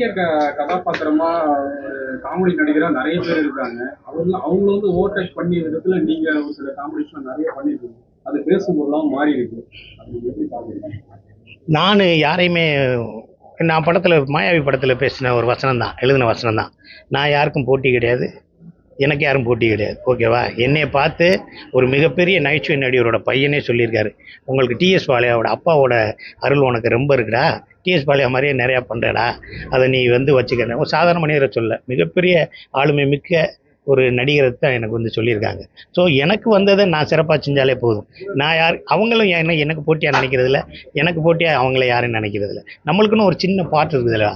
முக்கிய கதாபாத்திரமா காமெடி நடிகரா நிறைய பேர் இருக்காங்க. அவங்கள வந்து ஓவர்டேக் பண்ணி விதத்துல நீங்க ஒரு சில காமெடிஸ்லாம் நிறைய பண்ணிருக்கீங்க. அது பேசும்போதெல்லாம் மாறி இருக்கு. அது எப்படி பாக்குறீங்க? நான் யாரையுமே நான் படத்தில் மாயாவி படத்தில் பேசின ஒரு வசனம் தான், எழுதின வசனம் தான். நான் யாருக்கும் போட்டி கிடையாது, எனக்கு யாரும் போட்டி கிடையாது. ஓகேவா? என்னை பார்த்து ஒரு மிகப்பெரிய நகைச்சுவை நடிகரோட பையனே சொல்லியிருக்காரு, உங்களுக்கு டிஎஸ் பாலையாவோட அப்பாவோட அருள் உனக்கு ரொம்ப இருக்குடா, டிஎஸ் பாலையா மாதிரியே நிறையா பண்ணுறடா, அதை நீ வந்து வச்சுக்கிறேன். ஒரு சாதாரண மனிதரை சொல்ல, மிகப்பெரிய ஆளுமை மிக்க ஒரு நடிகரை தான் எனக்கு வந்து சொல்லியிருக்காங்க. ஸோ எனக்கு வந்ததை நான் சிறப்பாக செஞ்சாலே போதும். நான் யார் அவங்களும் எனக்கு போட்டியாக நினைக்கிறதில்ல, எனக்கு போட்டியாக அவங்கள யாரும் நினைக்கிறதில்ல. நம்மளுக்குன்னு ஒரு சின்ன பார்ட் இருக்குதுல்ல,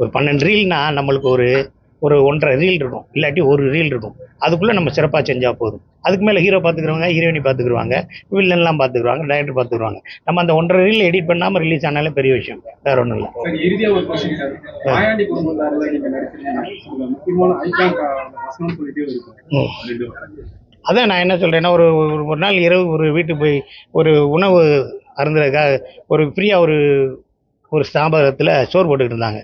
ஒரு 12 ரீல்னா நம்மளுக்கு ஒரு 1.5 ரீல் இருக்கும், இல்லாட்டி ஒரு ரீல் இருக்கும். அதுக்குள்ளே நம்ம சிறப்பாக செஞ்சால் போதும். அதுக்கு மேலே ஹீரோ பார்த்துக்குருவாங்க, ஹீரோயினி பார்த்துக்குருவாங்க, வில்லன்லாம் பார்த்துக்குருவாங்க, டைரக்டர் பார்த்துக்குருவாங்க. நம்ம அந்த 1.5 ரீல் எடிட் பண்ணாமல் ரிலீஸ் ஆனாலே பெரிய விஷயம், வேற ஒன்றும் இல்லை. இறுதியாக ஒரு கொஸ்டின் சார், மாயாண்டி குடும்பத்தாரில் நீங்கள் நடிச்சிருக்கீங்க, முக்கியமான ஐகான் வசனம் சொல்லிட்டே இருக்கும். அதான் நான் என்ன சொல்கிறேன்னா, ஒரு நாள் இரவு ஒரு வீட்டுக்கு போய் ஒரு உணவு அருந்துறதுக்காக ஒரு ஃப்ரீயாக ஒரு ஸ்தாபனத்தில் சோறு போட்டுக்கிட்டு இருந்தாங்க.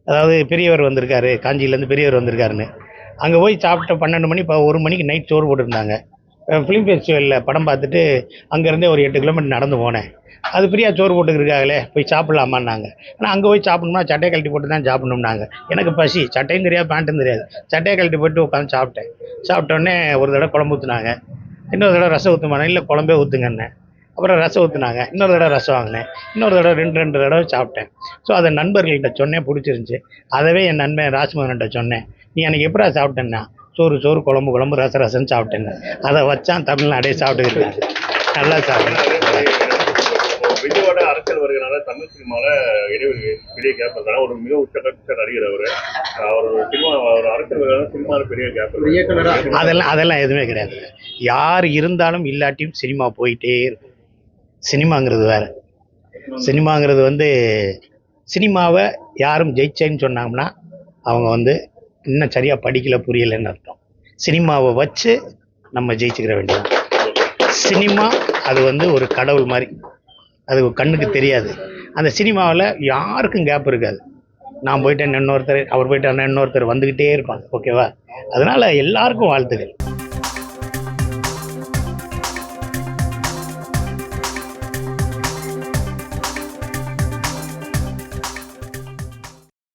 அதாவது பெரியவர் வந்திருக்காரு, காஞ்சியிலேருந்து பெரியவர் வந்திருக்காருன்னு. அங்கே போய் சாப்பிட்ட 12 மணி 1 மணிக்கு நைட் சோறு போட்டுருந்தாங்க. ஃபிலிம் ஃபெஸ்டிவலில் படம் பார்த்துட்டு அங்கேருந்தே ஒரு 8 கிலோமீட்டர் நடந்து போனேன். அது ஃப்ரீயாக சோறு போட்டுக்கிருக்காங்களே, போய் சாப்பிட்லாமான்னாங்க. ஆனால் அங்கே போய் சாப்பிட்ணும்னா சட்டையை கழட்டி போட்டு தான் சாப்பிட்ணும்னாங்க. எனக்கு பசி, சட்டையும் தெரியாது பேண்ட்டும் தெரியாது. சட்டையை கழட்டி போட்டு உட்காந்து சாப்பிட்டேன். சாப்பிட்டோடனே ஒரு தடவை குழம்பு ஊற்றுனாங்க, இன்னொரு தடவை ரசம் ஊற்றுமானேன், இல்லை குழம்பே ஊற்றுங்கன்னேன். அப்புறம் ரசம் ஊற்றுனாங்க, இன்னொரு தடவை ரசம் வாங்கினேன், இன்னொரு தடவை 2 தடவை சாப்பிட்டேன். ஸோ அதை நண்பர்கள்கிட்ட சொன்னேன், பிடிச்சிருந்துச்சி. அதவே என் நண்பன் ராஜ்மோகன்கிட்ட சொன்னேன், நீ எனக்கு எப்படா சாப்பிட்டேன்னா, சோறு குழம்பு ரசம் சாப்பிட்டேன்னு. அதை வச்சான் தமிழ்நாடே சாப்பிட்டுக்கிட்டு நல்லா சாப்பிட்டேன். விஜயோட அரசியல் வருகிறனால தமிழ் சினிமாவில் பெரிய கேப் இருக்காங்க. ஒரு மிக உச்ச நடிகர் அவர் சினிமா அரசியல் வருகிறனால சினிமாவில் பெரிய கேப். அதெல்லாம் எதுவுமே கிடையாது. யார் இருந்தாலும் இல்லாட்டியும் சினிமா போயிட்டே இருக்கும். சினிமாங்கிறது வேற. சினிமாங்கிறது வந்து சினிமாவை யாரும் ஜெயிச்சேன்னு சொன்னாங்கன்னா அவங்க வந்து இன்னும் சரியாக படிக்கல, புரியலைன்னு அர்த்தம். சினிமாவை வச்சு நம்ம ஜெயிச்சுக்கிற வேண்டியது. சினிமா அது வந்து ஒரு கடவுள் மாதிரி, அது கண்ணுக்கு தெரியாது. அந்த சினிமாவில் யாருக்கும் கேப் இருக்காது. நான் போயிட்டேன் இன்னொருத்தர், அவர் போயிட்டாருன்னா இன்னொருத்தர் வந்துக்கிட்டே இருப்பாங்க. ஓகேவா? அதனால் எல்லாருக்கும் வாழ்த்துக்கள்.